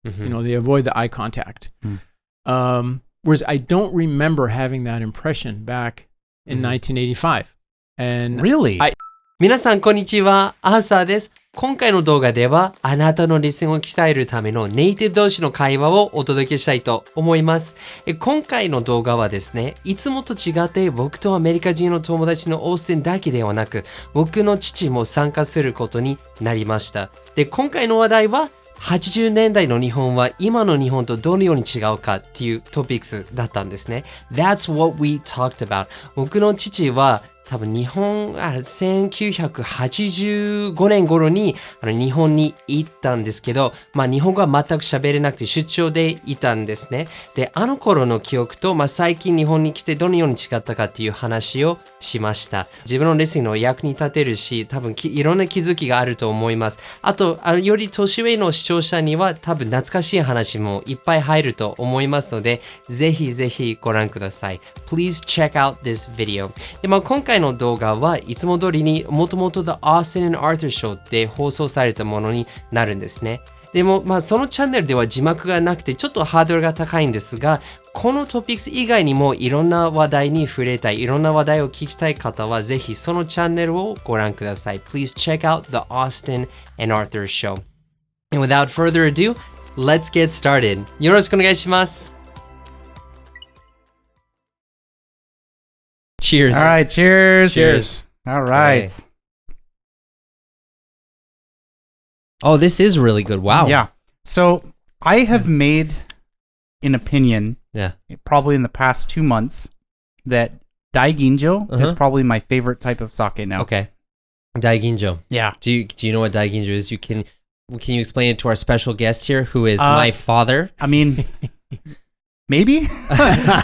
They avoid the eye contact. Whereas I don't remember having that impression back in 1985. And Really? 皆さんこんにちは、アーサーです。今回の動画ではあなたのリスンを鍛えるためのネイティブ同士の会話をお届けしたいと思います。今回の動画はですね、いつもと違って僕とアメリカ人の友達のオースティンだけではなく、僕の父も参加することになりました。で、今回の話題は80年代の日本は今の日本とどのように違うかっていうトピックスだったんですね。That's what we talked about. 僕の父は多分1985年頃に日本に行ったんですけど、日本語は全く喋れなくて出張でいたんですね。で、あの頃の記憶と、最近日本に来てどのように違ったかっていう話をしました。自分のレッスンの役に立てるし、多分いろんな気づきがあると思います。あと、より年上の視聴者には多分懐かしい話もいっぱい入ると思いますので、ぜひぜひご覧ください。Please check out this video. で、今回の動画はいつも通りにもともと The Austin and Arthur Show で放送されたものになるんですね。でも、そのチャンネルでは字幕がなくてちょっとハードルが高いんですが、このトピックス以外にもいろんな話題に触れたい、いろんな話題を聞きたい方はぜひそのチャンネルをご覧ください。Please check out The Austin and Arthur Show. And without further ado, let's get started. よろしくお願いします。Cheers. All right, cheers. Cheers. All right. Okay. Oh, this is really good. Wow. Yeah. So I have made an opinion, probably in the past 2 months, that Daiginjo is probably my favorite type of sake now. Okay. Daiginjo. Yeah. Do you know what Daiginjo is? Can you explain it to our special guest here, who is my father? I mean, maybe.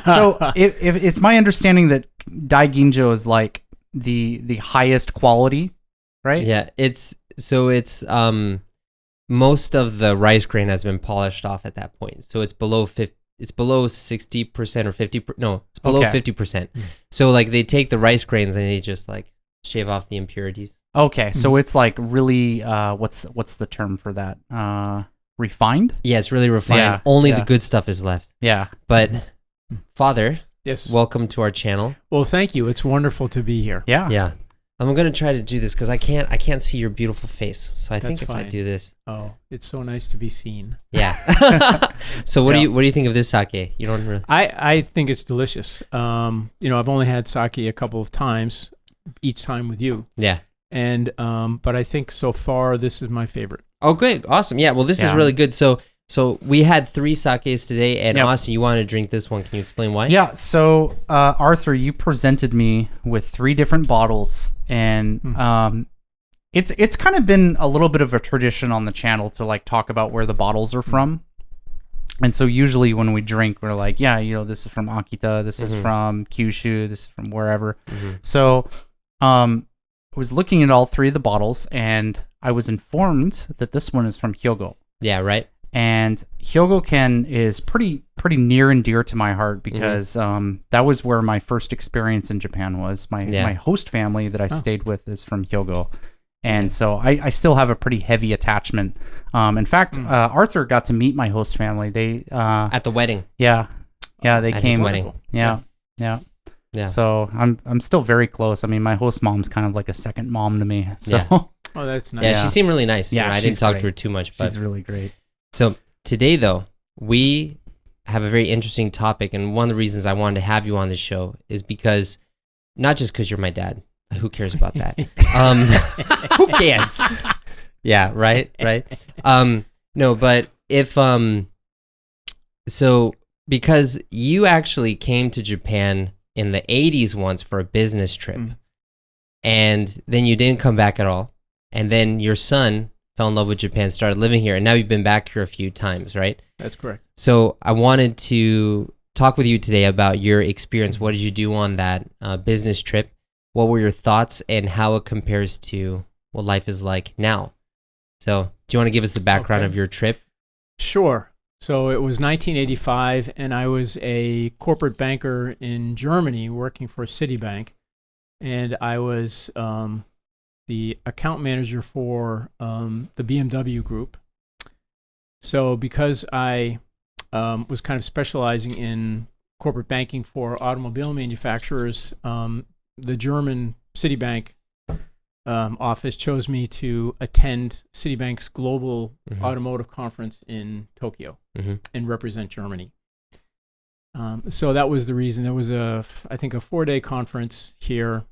So if it's my understanding that Daiginjo is like the highest quality, right? Yeah. It's most of the rice grain has been polished off at that point, so it's below 50. It's below 60% or 50. No, it's below 50%. So like they take the rice grains and they just like shave off the impurities. Okay, so it's like really what's the term for that? Refined? Yeah, it's really refined. Yeah, Only the good stuff is left. Yeah. But Father, Yes. welcome to our channel. Well, thank you. It's wonderful to be here. Yeah. Yeah. I'm going to try to do this because I can't see your beautiful face. So I think That's if I fine. do this. Oh, it's so nice to be seen. Yeah. So what do you think of this sake? You don't really... I think it's delicious. I've only had sake a couple of times, each time with you. Yeah. And but I think so far this is my favorite. Oh, good. Awesome. Yeah. Well, this is really good. So we had 3 sakes today, and Austin, you wanted to drink this one. Can you explain why? Yeah. So Arthur, you presented me with 3 different bottles, and it's kind of been a little bit of a tradition on the channel to like talk about where the bottles are from. And so usually when we drink, we're like, this is from Akita, this is from Kyushu, this is from wherever. So I was looking at all 3 of the bottles, and I was informed that this one is from Hyogo. Yeah, right. And Hyogo-ken is pretty near and dear to my heart because that was where my first experience in Japan was. My host family that I stayed with is from Hyogo. And so I still have a pretty heavy attachment. In fact, Arthur got to meet my host family. They at the wedding. Yeah. Yeah, they at came. His wedding. Yeah. So I'm still very close. I mean, my host mom's kind of like a second mom to me. So Oh, that's nice. Yeah, she seemed really nice. Yeah, I didn't talk to her too much, but she's really great. So today, though, we have a very interesting topic, and one of the reasons I wanted to have you on this show is because, not just because you're my dad. Who cares about that? Who cares? Yeah, right. No, but if so because you actually came to Japan in the 80s once for a business trip, and then you didn't come back at all, and then your son fell in love with Japan, started living here, and now you've been back here a few times, right? That's correct. So I wanted to talk with you today about your experience. What did you do on that business trip? What were your thoughts and how it compares to what life is like now? So do you want to give us the background of your trip? Sure. So it was 1985, and I was a corporate banker in Germany working for Citibank, and I was the account manager for the BMW group. So because I was kind of specializing in corporate banking for automobile manufacturers, the German Citibank office chose me to attend Citibank's global automotive conference in Tokyo and represent Germany. So that was the reason. There was I think a 4-day conference here.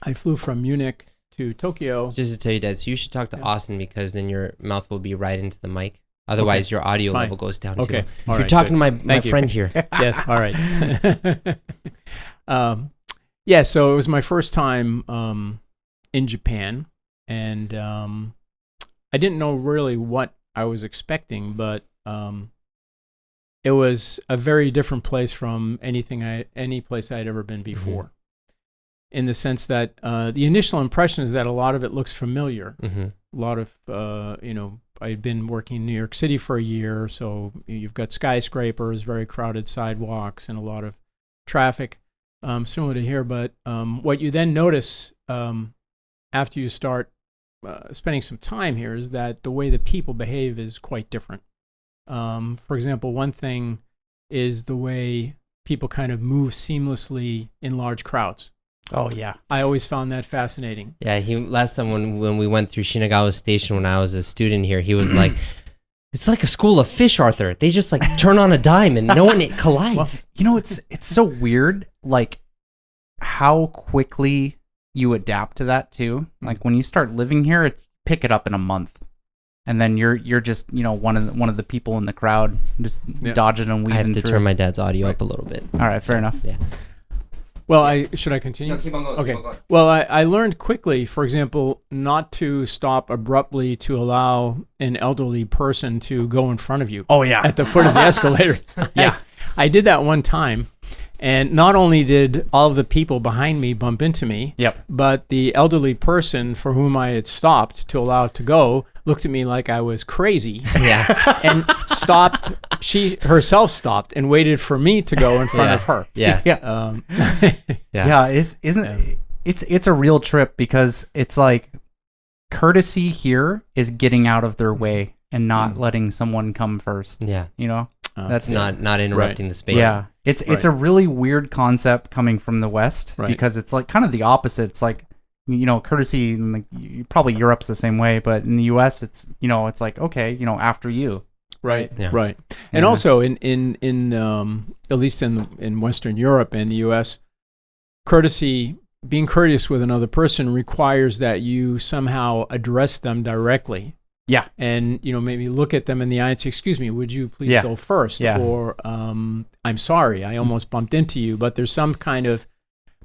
I flew from Munich to Tokyo. Just to tell you, Des, you should talk to Austin because then your mouth will be right into the mic. Otherwise, your audio level goes down too. You're talking to my friend here. Yes, all right. So it was my first time in Japan, and I didn't know really what I was expecting, but it was a very different place from any place I'd ever been before. In the sense that the initial impression is that a lot of it looks familiar. A lot of, I'd been working in New York City for a year, so you've got skyscrapers, very crowded sidewalks, and a lot of traffic, similar to here. But what you then notice after you start spending some time here is that the way that people behave is quite different. For example, one thing is the way people kind of move seamlessly in large crowds. Oh, yeah. I always found that fascinating. Yeah, last time when we went through Shinagawa Station when I was a student here, he was like, it's like a school of fish, Arthur. They just like turn on a dime and no one collides. Well, it's so weird, like how quickly you adapt to that too. Like when you start living here, pick it up in a month. And then you're just, one of the people in the crowd just dodging and weaving through. I have to turn my dad's audio up a little bit. All right, fair enough. Yeah. Well, should I continue? No, keep on going. Okay. Keep on going. Well, I learned quickly, for example, not to stop abruptly to allow an elderly person to go in front of you. Oh, yeah. At the foot of the escalators. Yeah. I did that one time. And not only did all of the people behind me bump into me, but the elderly person for whom I had stopped to allow it to go looked at me like I was crazy. Yeah. And stopped. She herself stopped and waited for me to go in front of her. Yeah. It's a real trip because it's like courtesy here is getting out of their way and not letting someone come first. Yeah. That's not interrupting the space. Yeah. It's a really weird concept coming from the West because it's like kind of the opposite. It's like, courtesy, like, probably Europe's the same way, but in the US it's like, okay, after you. Right. Yeah. Right. And also in at least in Western Europe and the US, being courteous with another person requires that you somehow address them directly. Yeah. And, maybe look at them in the eye and say, excuse me, would you please go first? Yeah. Or, I'm sorry, I almost bumped into you. But there's some kind of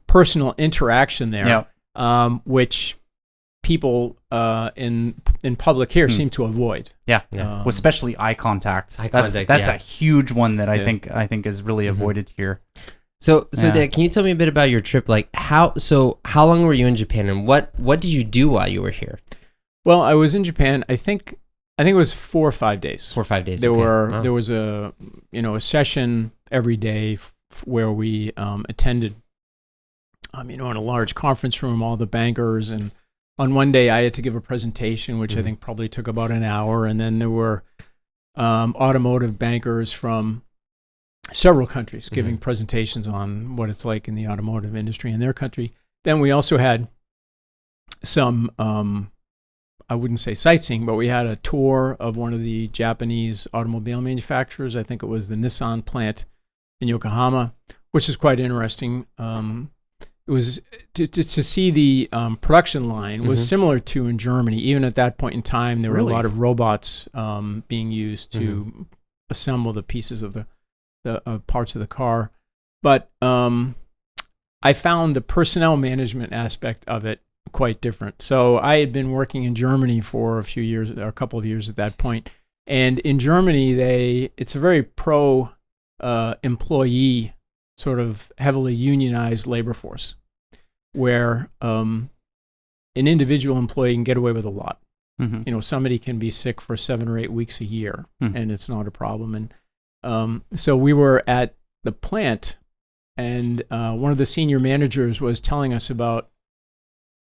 personal interaction there, which people in public here seem to avoid. Yeah. Well, especially eye contact. That's a huge one that I think is really avoided here. So Dad, can you tell me a bit about your trip? Like how long were you in Japan and what did you do while you were here? Well, I was in Japan. I think it was 4 or 5 days. 4 or 5 days. There was a a session every day where we attended in a large conference room, all the bankers, and on one day I had to give a presentation, which I think probably took about an hour, and then there were automotive bankers from several countries giving presentations on what it's like in the automotive industry in their country. Then we also had some I wouldn't say sightseeing, but we had a tour of one of the Japanese automobile manufacturers. I think it was the Nissan plant in Yokohama, which is quite interesting. It was to see the production line was similar to in Germany. Even at that point in time, there were a lot of robots being used to assemble the pieces of the parts of the car. But I found the personnel management aspect of it quite different. So I had been working in Germany for a couple of years at that point. And in Germany, it's a very pro employee sort of heavily unionized labor force where an individual employee can get away with a lot. Somebody can be sick for 7 or 8 weeks a year and it's not a problem. And so we were at the plant and one of the senior managers was telling us about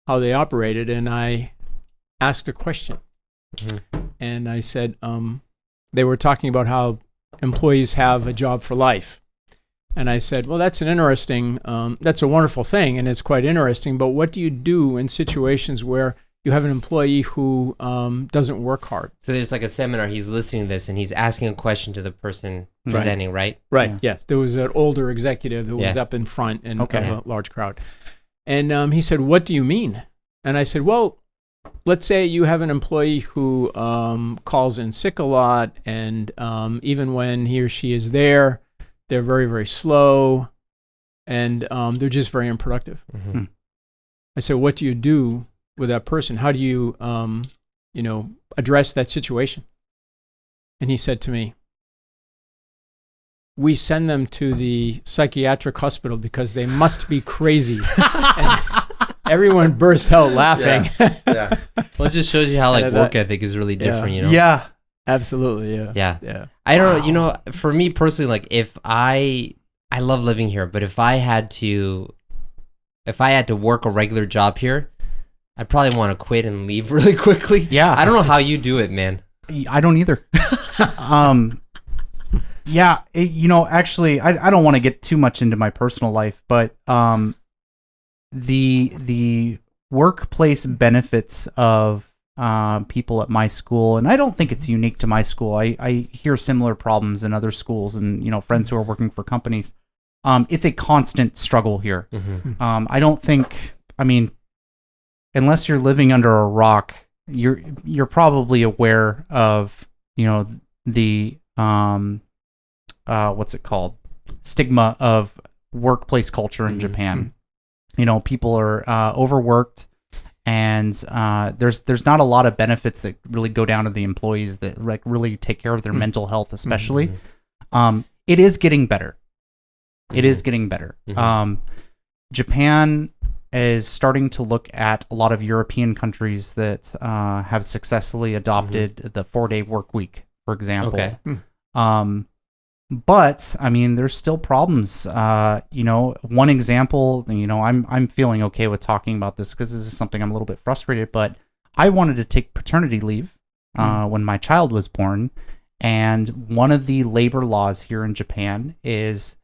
how they operated, and I asked a question. And I said, they were talking about how employees have a job for life. And I said, well, that's that's a wonderful thing, and it's quite interesting, but what do you do in situations where you have an employee who doesn't work hard? So there's like a seminar, he's listening to this, and he's asking a question to the person presenting, right? Right, Yeah. yes. There was an older executive who was up in front of a large crowd. And he said, what do you mean? And I said, well, let's say you have an employee who calls in sick a lot, and even when he or she is there, they're very, very slow, and they're just very unproductive. Mm-hmm. I said, what do you do with that person? How do you, address that situation? And he said to me, we send them to the psychiatric hospital because they must be crazy. And everyone burst out laughing. Yeah. Well, it just shows you how work ethic is really different, you know? Yeah. Absolutely, yeah. Yeah. I don't know, for me personally, if I love living here, but if I had to work a regular job here, I'd probably want to quit and leave really quickly. Yeah. I don't know how you do it, man. I don't either. Actually, I don't want to get too much into my personal life, but the workplace benefits of people at my school, and I don't think it's unique to my school. I hear similar problems in other schools, and friends who are working for companies. It's a constant struggle here. Mm-hmm. I don't think. I mean, unless you're living under a rock, you're probably aware of the what's it called, stigma of workplace culture in Japan. People are overworked. And there's not a lot of benefits that really go down to the employees that really take care of their mental health, especially. It is getting better. It is getting better. Japan is starting to look at a lot of European countries that have successfully adopted the 4-day work week, for example. Okay. But I mean, there's still problems. One example. I'm feeling okay with talking about this because this is something I'm a little bit frustrated. But I wanted to take paternity leave when my child was born, and one of the labor laws here in Japan is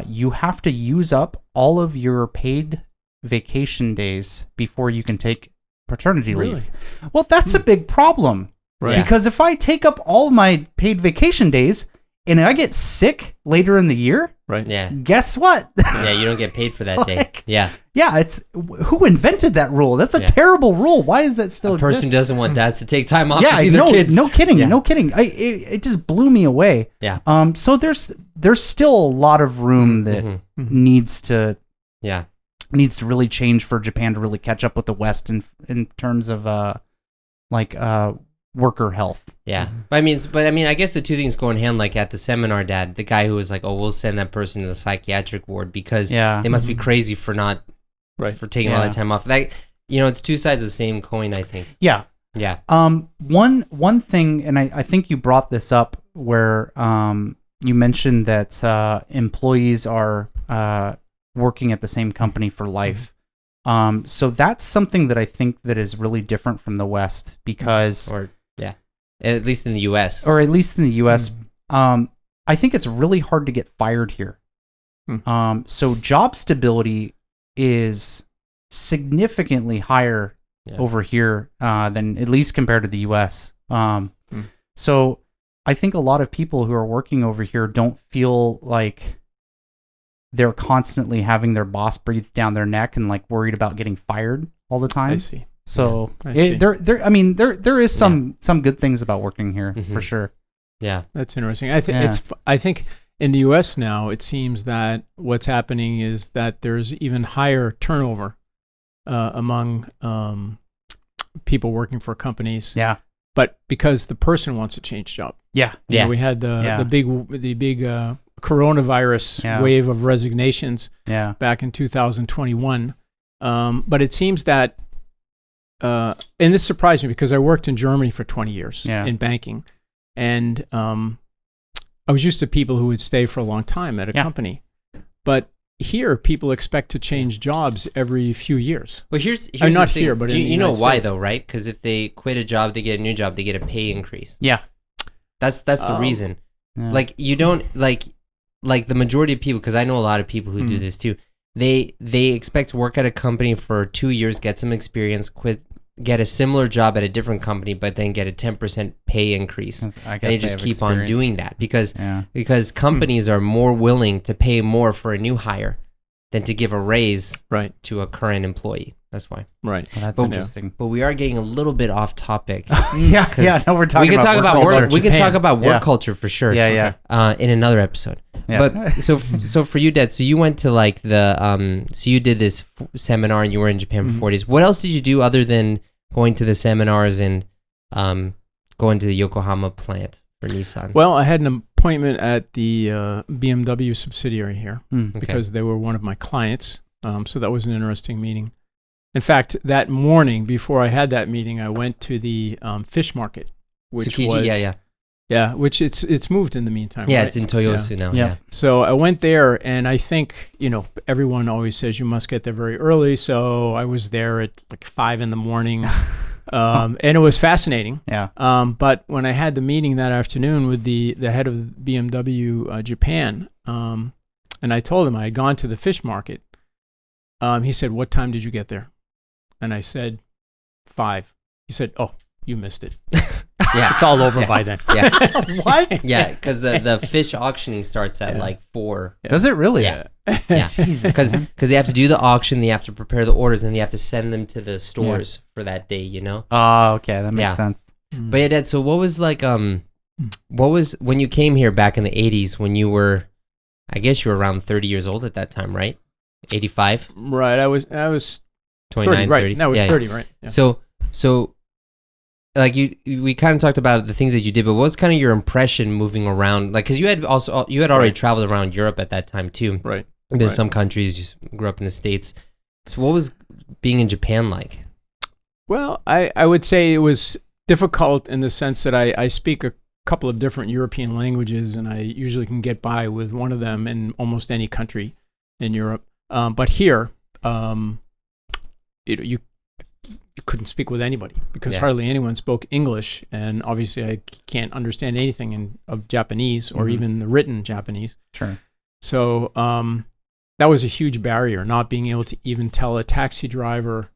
you have to use up all of your paid vacation days before you can take paternity leave. Well, that's a big problem, right? Because if I take up all my paid vacation days and I get sick later in the year, right? Yeah. Guess what? Yeah, you don't get paid for that day. Yeah. Yeah, it's who invented that rule? That's a terrible rule. Why is that still exist? A person doesn't want dads to take time off to see their kids. No kidding. No kidding. It just blew me away. Yeah. So there's still a lot of room that needs to really change for Japan to really catch up with the West in terms of worker health. Yeah. But I mean, I guess the two things go in hand. Like at the seminar, Dad, the guy who was like, "Oh, we'll send that person to the psychiatric ward because they must be crazy for taking all that time off." Like, it's two sides of the same coin, I think. Yeah. Yeah. One thing, and I think you brought this up where you mentioned that employees are working at the same company for life. So that's something that I think that is really different from the West because, at least in the U.S. I think it's really hard to get fired here. So job stability is significantly higher over here than at least compared to the U.S. So I think a lot of people who are working over here don't feel like they're constantly having their boss breathe down their neck and worried about getting fired all the time. I see. So there is some good things about working here for sure. Yeah, that's interesting. I think in the U.S. now it seems that what's happening is that there's even higher turnover among people working for companies. Yeah, but because the person wants to change job. Yeah, we had the big coronavirus wave of resignations back in 2021. But it seems that, and this surprised me because I worked in Germany for 20 years in banking. And I was used to people who would stay for a long time at a company. But here, people expect to change jobs every few years. Well, here's not the thing. here, but you know United why States. Though, right? Because if they quit a job, they get a new job, they get a pay increase. Yeah. That's the reason. Yeah. Like you don't like the majority of people, because I know a lot of people who do this too. They expect to work at a company for 2 years, get some experience, quit, get a similar job at a different company, but then get a 10% pay increase. I guess and they just keep on doing that because companies are more willing to pay more for a new hire than to give a raise to a current employee. That's why. Right. Well, that's interesting. But we are getting a little bit off topic. No, we're talking about work. We can talk about work culture for sure. Yeah. In another episode. Yeah. But so for you, Dad, so you went to like the so you did this seminar and you were in Japan for 4 days. What else did you do other than going to the seminars and going to the Yokohama plant for Nissan? Well, I had an appointment at the BMW subsidiary here because they were one of my clients. So that was an interesting meeting. In fact, that morning before I had that meeting, I went to the fish market, which Tsukiji, which it's moved in the meantime. Yeah, right? it's in Toyosu now. Yeah. So I went there, and I think everyone always says you must get there very early. So I was there at like 5 a.m, and it was fascinating. Yeah. But when I had the meeting that afternoon with the head of BMW Japan, and I told him I had gone to the fish market, he said, "What time did you get there?" And I said, 5. He said, "Oh, you missed it. Yeah, it's all over by then." Yeah. What? Yeah, because the fish auctioning starts at like 4. Does it really? Yeah. Jesus. Because they have to do the auction, they have to prepare the orders, and they have to send them to the stores for that day. Oh, okay, that makes sense. But yeah, Dad. So what was like what was when you came here back in the 80s when you were, I guess you were around 30 years old at that time, right? 85. Right. I was 29, 30. Right. 30. No, I was 30. Right. Yeah. So like we kind of talked about the things that you did, but what was kind of your impression moving around? Like, because you had already traveled around Europe at that time too. Right. Been some countries, you grew up in the States. So what was being in Japan like? Well, I would say it was difficult in the sense that I speak a couple of different European languages, and I usually can get by with one of them in almost any country in Europe. But here, you couldn't speak with anybody because hardly anyone spoke English, and obviously I can't understand anything of Japanese or even the written Japanese. Sure. So that was a huge barrier, not being able to even tell a taxi driver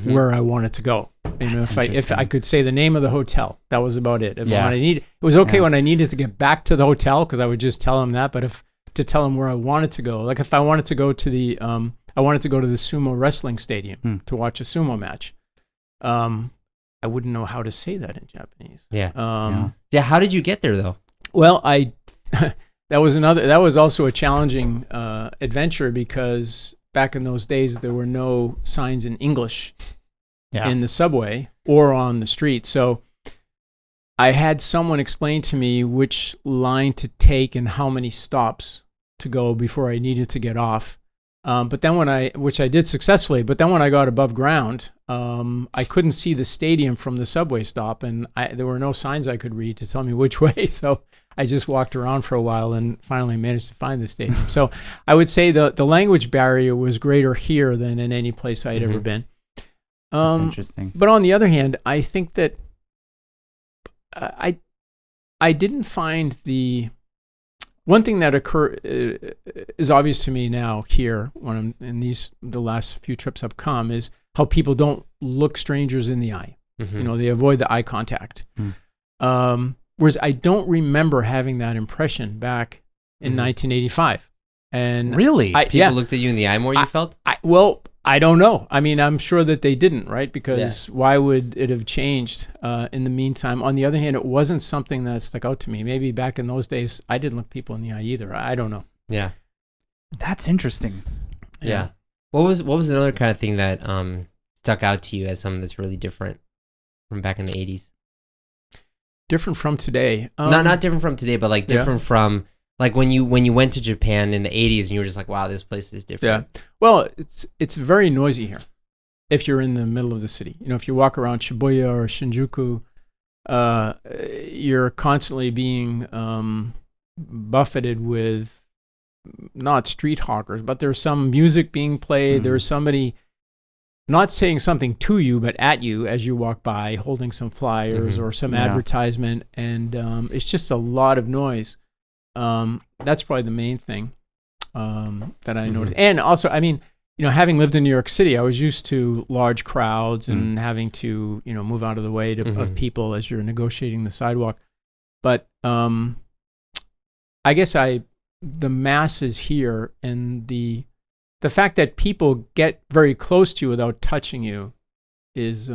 where I wanted to go. If I could say the name of the hotel, that was about it. When it was okay when I needed to get back to the hotel because I would just tell them that. But to tell them where I wanted to go, like if I wanted to go to the sumo wrestling stadium to watch a sumo match, I wouldn't know how to say that in Japanese. Yeah. How did you get there though? Well, that was also a challenging adventure because back in those days there were no signs in English in the subway or on the street. So I had someone explain to me which line to take and how many stops to go before I needed to get off. But then which I did successfully, but then when I got above ground, I couldn't see the stadium from the subway stop, and there were no signs I could read to tell me which way. So I just walked around for a while and finally managed to find the stadium. So I would say the language barrier was greater here than in any place I'd ever been. That's interesting. But on the other hand, I think that I didn't find the one thing that is obvious to me now here when I'm in the last few trips I've come is how people don't look strangers in the eye. They avoid the eye contact. Whereas I don't remember having that impression back in 1985. And really, people looked at you in the eye more. You felt? I don't know. I mean, I'm sure that they didn't, right? Because why would it have changed in the meantime? On the other hand, it wasn't something that stuck out to me. Maybe back in those days, I didn't look people in the eye either. I don't know. Yeah, that's interesting. Yeah. What was another kind of thing that stuck out to you as something that's really different from back in the 80s? Different from today? Not different from today, but like different from. Like when you went to Japan in the 80s and you were just like, wow, this place is different. Yeah. Well, it's very noisy here if you're in the middle of the city. If you walk around Shibuya or Shinjuku, you're constantly being buffeted with not street hawkers, but there's some music being played. There's somebody not saying something to you, but at you as you walk by, holding some flyers or some advertisement. And it's just a lot of noise. That's probably the main thing that I noticed. And also, I mean, having lived in New York City, I was used to large crowds and having to, move out of the way of people as you're negotiating the sidewalk. But I guess the masses here and the fact that people get very close to you without touching you is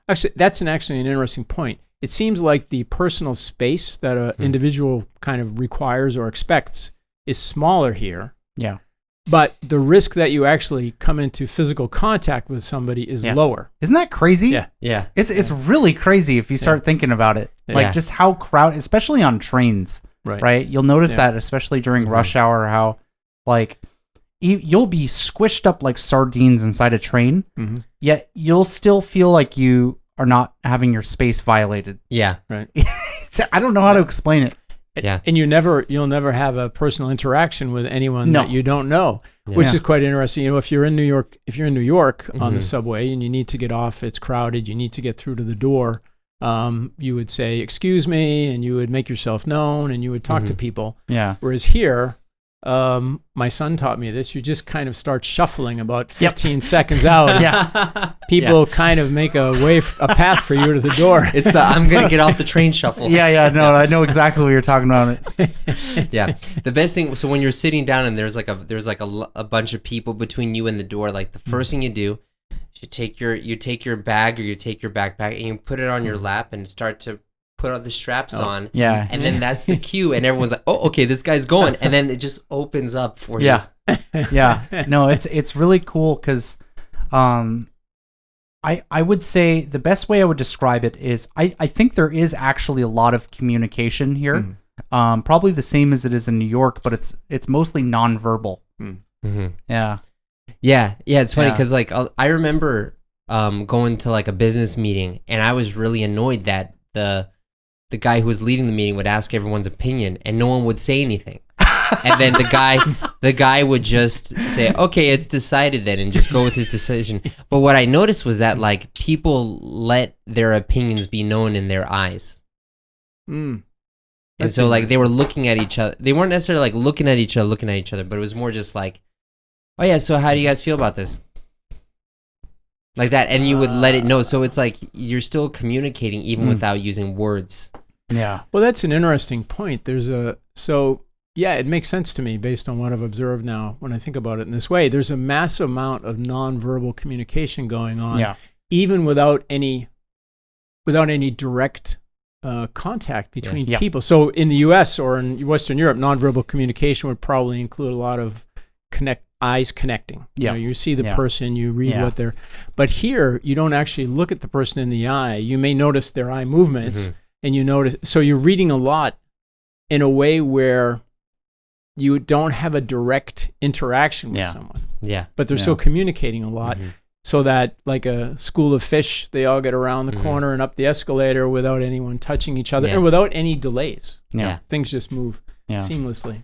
actually that's actually an interesting point. It seems like the personal space that an individual kind of requires or expects is smaller here. Yeah. But the risk that you actually come into physical contact with somebody is lower. Isn't that crazy? Yeah. Yeah. It's really crazy if you start thinking about it. Like just how crowded, especially on trains, right? You'll notice that, especially during rush hour, how like you'll be squished up like sardines inside a train, yet you'll still feel like you are not having your space violated. Yeah. Right. I don't know how to explain it. Yeah. And you'll never have a personal interaction with anyone that you don't know, which is quite interesting. If you're in New York on the subway and you need to get off, it's crowded, you need to get through to the door, you would say, "Excuse me," and you would make yourself known and you would talk to people. Yeah. Whereas here, my son taught me this. You just kind of start shuffling about 15 seconds out. People kind of make a path for you to the door. It's the I'm gonna get off the train shuffle. No, I know exactly what you're talking about. Yeah, the best thing. So when you're sitting down and there's like a bunch of people between you and the door, like the first thing you do, you take your bag or you take your backpack and you put it on your lap and start to put all the straps on. Yeah. And then that's the cue and everyone's like, "Oh, okay, this guy's going." And then it just opens up for you. Yeah. No, it's really cool because I would say the best way I would describe it is I think there is actually a lot of communication here. Probably the same as it is in New York, but it's mostly nonverbal. Yeah. Yeah, it's funny because like I remember going to like a business meeting and I was really annoyed that the guy who was leading the meeting would ask everyone's opinion and no one would say anything. And then the guy would just say, "Okay, it's decided then," and just go with his decision. But what I noticed was that like people let their opinions be known in their eyes. And so like they were looking at each other. They weren't necessarily like looking at each other, but it was more just like, "Oh yeah, so how do you guys feel about this?" Like that, and you would let it know. So it's like you're still communicating even without using words. Yeah. Well, that's an interesting point. It makes sense to me based on what I've observed now when I think about it in this way. There's a massive amount of nonverbal communication going on, even without any direct contact between people. So in the U.S. or in Western Europe, nonverbal communication would probably include a lot of eyes connecting. You see the person, you read what they're. But here, you don't actually look at the person in the eye. You may notice their eye movements, and you notice. So you're reading a lot in a way where you don't have a direct interaction with someone. Yeah. But they're still communicating a lot. So that like a school of fish, they all get around the corner and up the escalator without anyone touching each other and without any delays. Things just move seamlessly.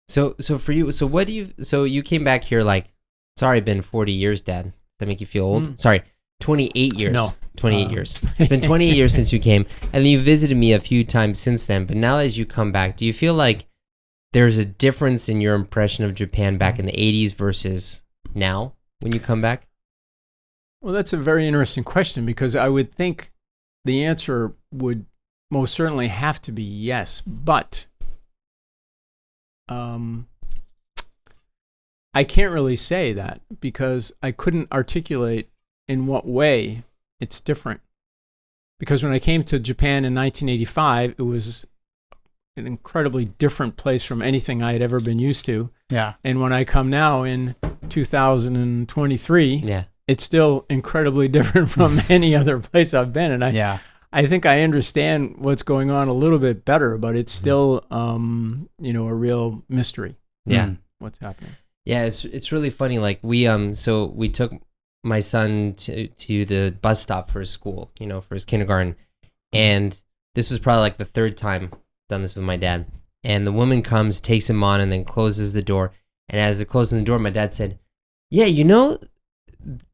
So for you, so you came back here like, it's already been 40 years, Dad. Does that make you feel old? Sorry, 28 years. No. 28 years. It's been 28 years since you came, and then you visited me a few times since then. But now as you come back, do you feel like there's a difference in your impression of Japan back in the 80s versus now when you come back? Well, that's a very interesting question because I would think the answer would most certainly have to be yes, but I can't really say that because I couldn't articulate in what way it's different. Because when I came to Japan in 1985, it was an incredibly different place from anything I had ever been used to. Yeah. And when I come now in 2023, it's still incredibly different from any other place I've been. And I think I understand what's going on a little bit better, but it's still, a real mystery. Yeah. What's happening. Yeah, it's really funny. Like we took my son to the bus stop for his school, for his kindergarten. And this was probably like the third time I've done this with my dad. And the woman comes, takes him on, and then closes the door. And as it closes the door, my dad said, "Yeah,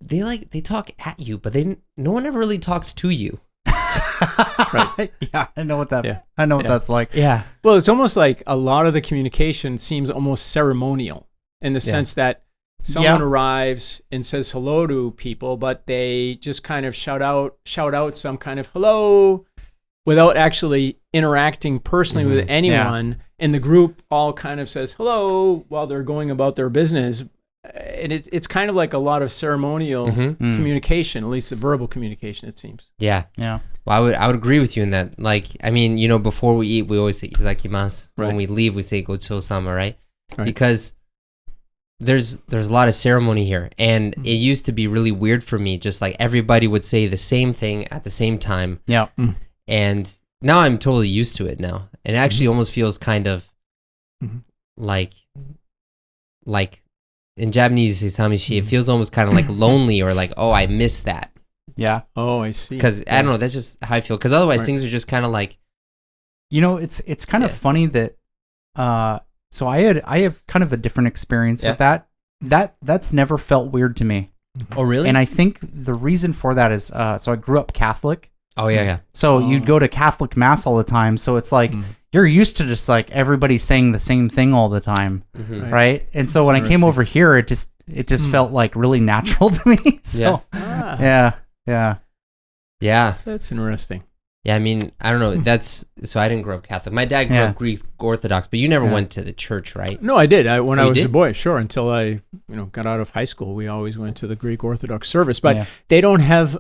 they talk at you, but no one ever really talks to you. Right. Yeah, I know what that. Yeah. I know what that's like. Yeah. Well, it's almost like a lot of the communication seems almost ceremonial in the sense that someone arrives and says hello to people, but they just kind of shout out some kind of hello without actually interacting personally with anyone. Yeah. And the group all kind of says hello while they're going about their business. And it's kind of like a lot of ceremonial communication, at least the verbal communication, it seems. Yeah. Yeah. Well, I would agree with you in that. Like, I mean, you know, before we eat, we always say itadakimasu. Right. When we leave, we say gochou-sama, right? Right? Because there's a lot of ceremony here. And it used to be really weird for me, just like everybody would say the same thing at the same time. Yeah. And now I'm totally used to it now. It actually almost feels kind of like in Japanese, you say samishi, it feels almost kind of like lonely or like, oh, I miss that. Yeah. Oh, I see. Because I don't know, that's just how I feel. Because otherwise, things are just kind of like, you know, it's kind of funny that. So I have kind of a different experience with that. That's never felt weird to me. Oh, really? And I think the reason for that is, so I grew up Catholic. Oh, yeah. So you'd go to Catholic Mass all the time. So it's like, you're used to just like everybody saying the same thing all the time. Right? And so when I came over here, it just felt like really natural to me. So, yeah. That's interesting. Yeah, I mean, I don't know. So I didn't grow up Catholic. My dad grew up Greek Orthodox, but you never went to the church, right? No, I did. When I was a boy, sure. Until I, got out of high school, we always went to the Greek Orthodox service. But they don't have.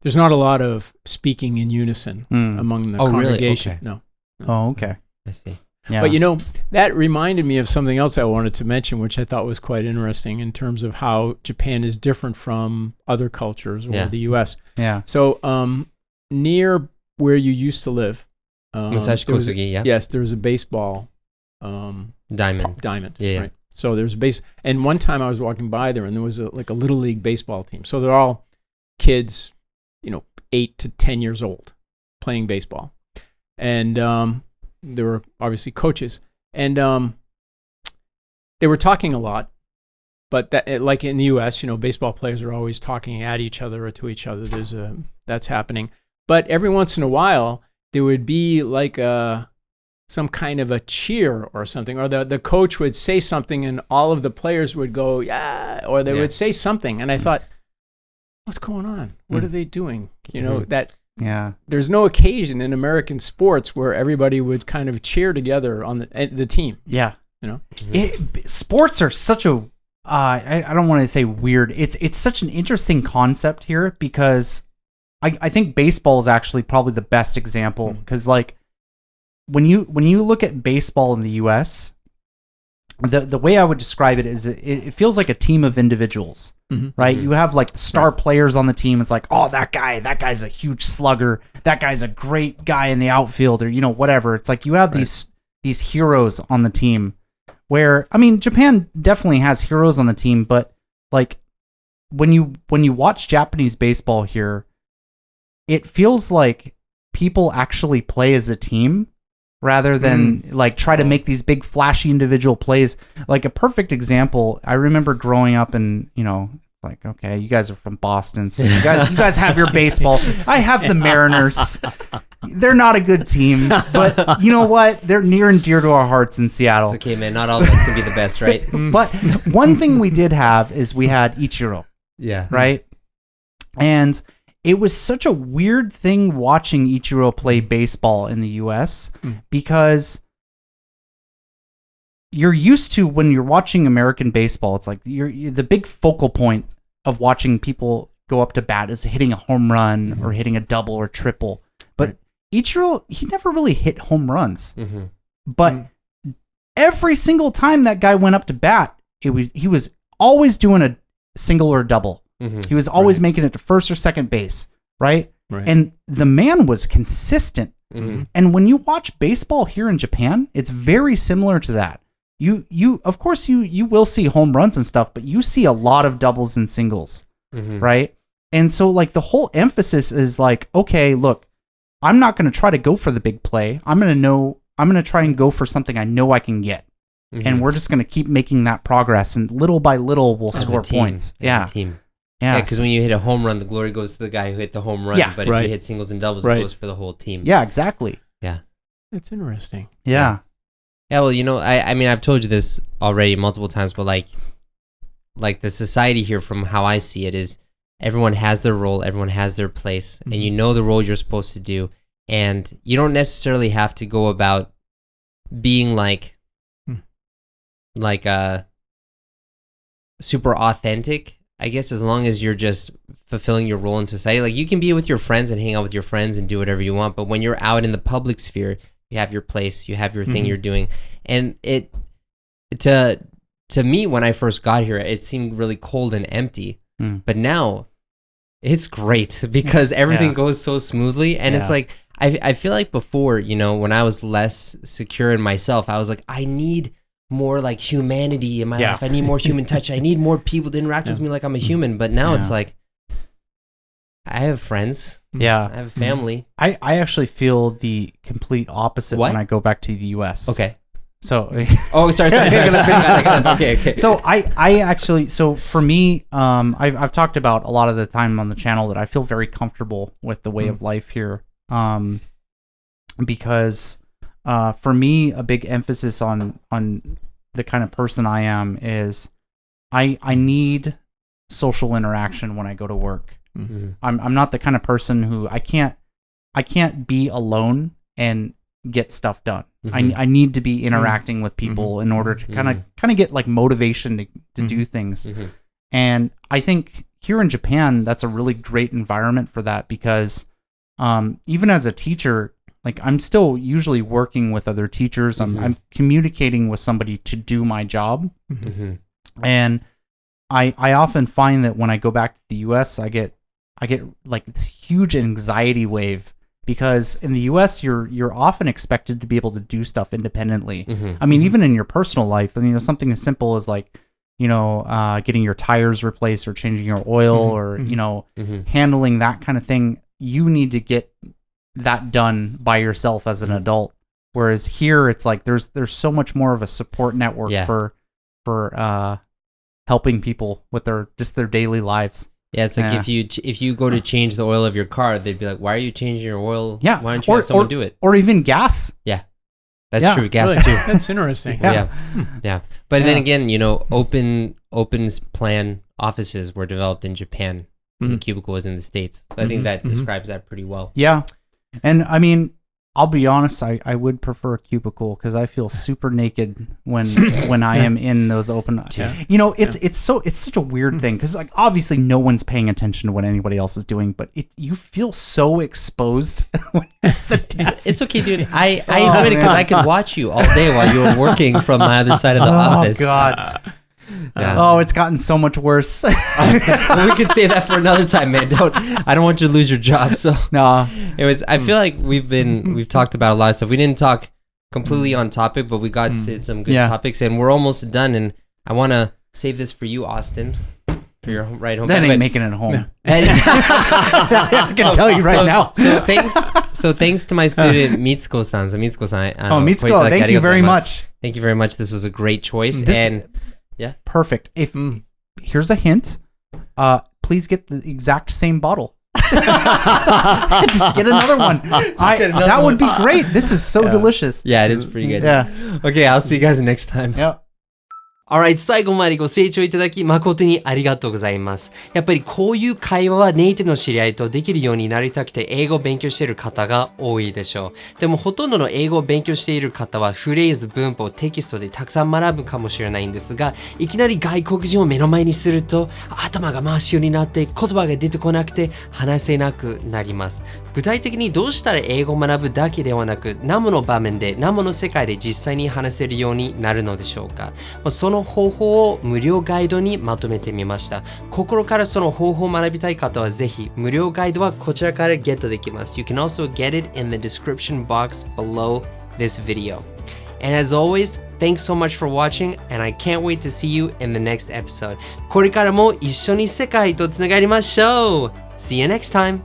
There's not a lot of speaking in unison among the congregation. Really? Okay. No. Oh, okay. I see. Yeah. But that reminded me of something else I wanted to mention, which I thought was quite interesting in terms of how Japan is different from other cultures or the U.S. Yeah. So near where you used to live, Musashi Kosugi, yes, there was a baseball diamond. Yeah. Right. So there's a base, and one time I was walking by there, and there was a little league baseball team. So they're all kids, 8 to 10 years old, playing baseball, and there were obviously coaches, and they were talking a lot. But that, like in the U.S., baseball players are always talking at each other or to each other. That's happening. But every once in a while, there would be like some kind of a cheer or something, or the coach would say something, and all of the players would go, yeah, or they would say something. And I thought, what's going on? What are they doing? There's no occasion in American sports where everybody would kind of cheer together on the team. Yeah. Sports are such a, I don't want to say weird. It's such an interesting concept here because I think baseball is actually probably the best example because like when you look at baseball in the U.S., the way I would describe it is it feels like a team of individuals, right? You have like the star players on the team. It's like, oh, that guy's a huge slugger. That guy's a great guy in the outfield, or whatever. It's like you have these heroes on the team. Where I mean, Japan definitely has heroes on the team, but like when you watch Japanese baseball here, it feels like people actually play as a team rather than like try to make these big flashy individual plays. Like a perfect example, I remember growing up and like, okay, you guys are from Boston, so you guys have your baseball. I have the Mariners. They're not a good team, but you know what? They're near and dear to our hearts in Seattle. It's okay, man. Not all of us can be the best, right? But one thing we did have is we had Ichiro. Yeah. Right? And it was such a weird thing watching Ichiro play baseball in the U.S. because you're used to when you're watching American baseball, it's like you're the big focal point of watching people go up to bat is hitting a home run or hitting a double or triple. But Ichiro, he never really hit home runs. But every single time that guy went up to bat, he was always doing a single or a double. He was always making it to first or second base, right? And the man was consistent. And when you watch baseball here in Japan, it's very similar to that. You of course you will see home runs and stuff, but you see a lot of doubles and singles, right? And so like the whole emphasis is like, okay, look, I'm not going to try to go for the big play. I'm going to try and go for something I know I can get, and we're just going to keep making that progress, and little by little we'll score points. Yeah. Yeah, because when you hit a home run, the glory goes to the guy who hit the home run. Yeah, but if you hit singles and doubles, it goes for the whole team. Yeah, exactly. Yeah. It's interesting. Yeah. Yeah, well, you know, I mean, I've told you this already multiple times, but like the society here, from how I see it, is everyone has their role, everyone has their place, and you know the role you're supposed to do, and you don't necessarily have to go about being like super authentic, I guess, as long as you're just fulfilling your role in society. Like, you can be with your friends and hang out with your friends and do whatever you want, but when you're out in the public sphere, you have your place, you have your thing you're doing. And it, to me, when I first got here, it seemed really cold and empty, but now it's great because everything goes so smoothly. And it's like, I feel like before, you know, when I was less secure in myself, I was like, I need more like humanity in my life. I need more human touch. I need more people to interact with me like I'm a human. But now it's like, I have friends. Yeah. I have a family. I actually feel the complete opposite when I go back to the US. Okay. So sorry. Okay. So I actually, so for me, I've talked about a lot of the time on the channel that I feel very comfortable with the way of life here. Because for me, a big emphasis on the kind of person I am is I need social interaction when I go to work. I'm not the kind of person who I can't be alone and get stuff done. I need to be interacting with people in order to kind of get like motivation to do things. And I think here in Japan, that's a really great environment for that, because even as a teacher, like, I'm still usually working with other teachers. I'm communicating with somebody to do my job. And I often find that when I go back to the US, I get like this huge anxiety wave, because in the US you're often expected to be able to do stuff independently. I mean, even in your personal life, you know, something as simple as like, you know, getting your tires replaced or changing your oil or, you know, handling that kind of thing, you need to get that done by yourself as an adult. Whereas here it's like there's so much more of a support network for helping people with their daily lives. Yeah, it's like if you go to change the oil of your car, they'd be like, "Why are you changing your oil? Yeah, why don't you have someone do it?" Or even gas. Yeah, that's true. Gas too. That's interesting. Yeah. But then again, you know, open plan offices were developed in Japan. The cubicle was in the States, so I think that describes that pretty well. Yeah, and I mean, I'll be honest, I would prefer a cubicle because I feel super naked when I am in those open. You know, it's such a weird thing, because like obviously no one's paying attention to what anybody else is doing, but you feel so exposed when the desk. It's okay, dude. I admit it, because I could watch you all day while you were working from my other side of the office. Oh God. Oh, it's gotten so much worse. Well, we could save that for another time, man. I don't want you to lose your job. So no. Anyways, I feel like we've talked about a lot of stuff. We didn't talk completely on topic, but we got to some good topics, and we're almost done. And I want to save this for you, Austin, for your ride home. That ain't making it home. I can tell you right now. So thanks to my student Mitsuko-san. So Mitsuko-san. Mitsuko, thank you very much. Thank you very much. This was a great choice. Yeah. Perfect. If here's a hint, please get the exact same bottle. Just get another one. That would be great. This is so delicious. Yeah, it is pretty good. Yeah. Okay, I'll see you guys next time. Yeah. Alright, 最後までご清聴いただき誠にありがとうございます。やっぱりこういう会話はネイティブの知り合いとできるようになりたくて英語を勉強している方が多いでしょう。でもほとんどの英語を勉強している方はフレーズ、文法、テキストでたくさん学ぶかもしれないんですが、いきなり外国人を目の前にすると頭が真っ白になって言葉が出てこなくて話せなくなります。具体的にどうしたら英語を学ぶだけではなく、生の場面で生の世界で実際に話せるようになるのでしょうか。その方法を無料ガイドにまとめてみました。心からその方法を学びたい方はぜひ無料ガイドはこちらからゲットできます。You can also get it in the description box below this video. And as always, thanks so much for watching, and I can't wait to see you in the next episode. これからも一緒に世界とつながりましょう。See you next time!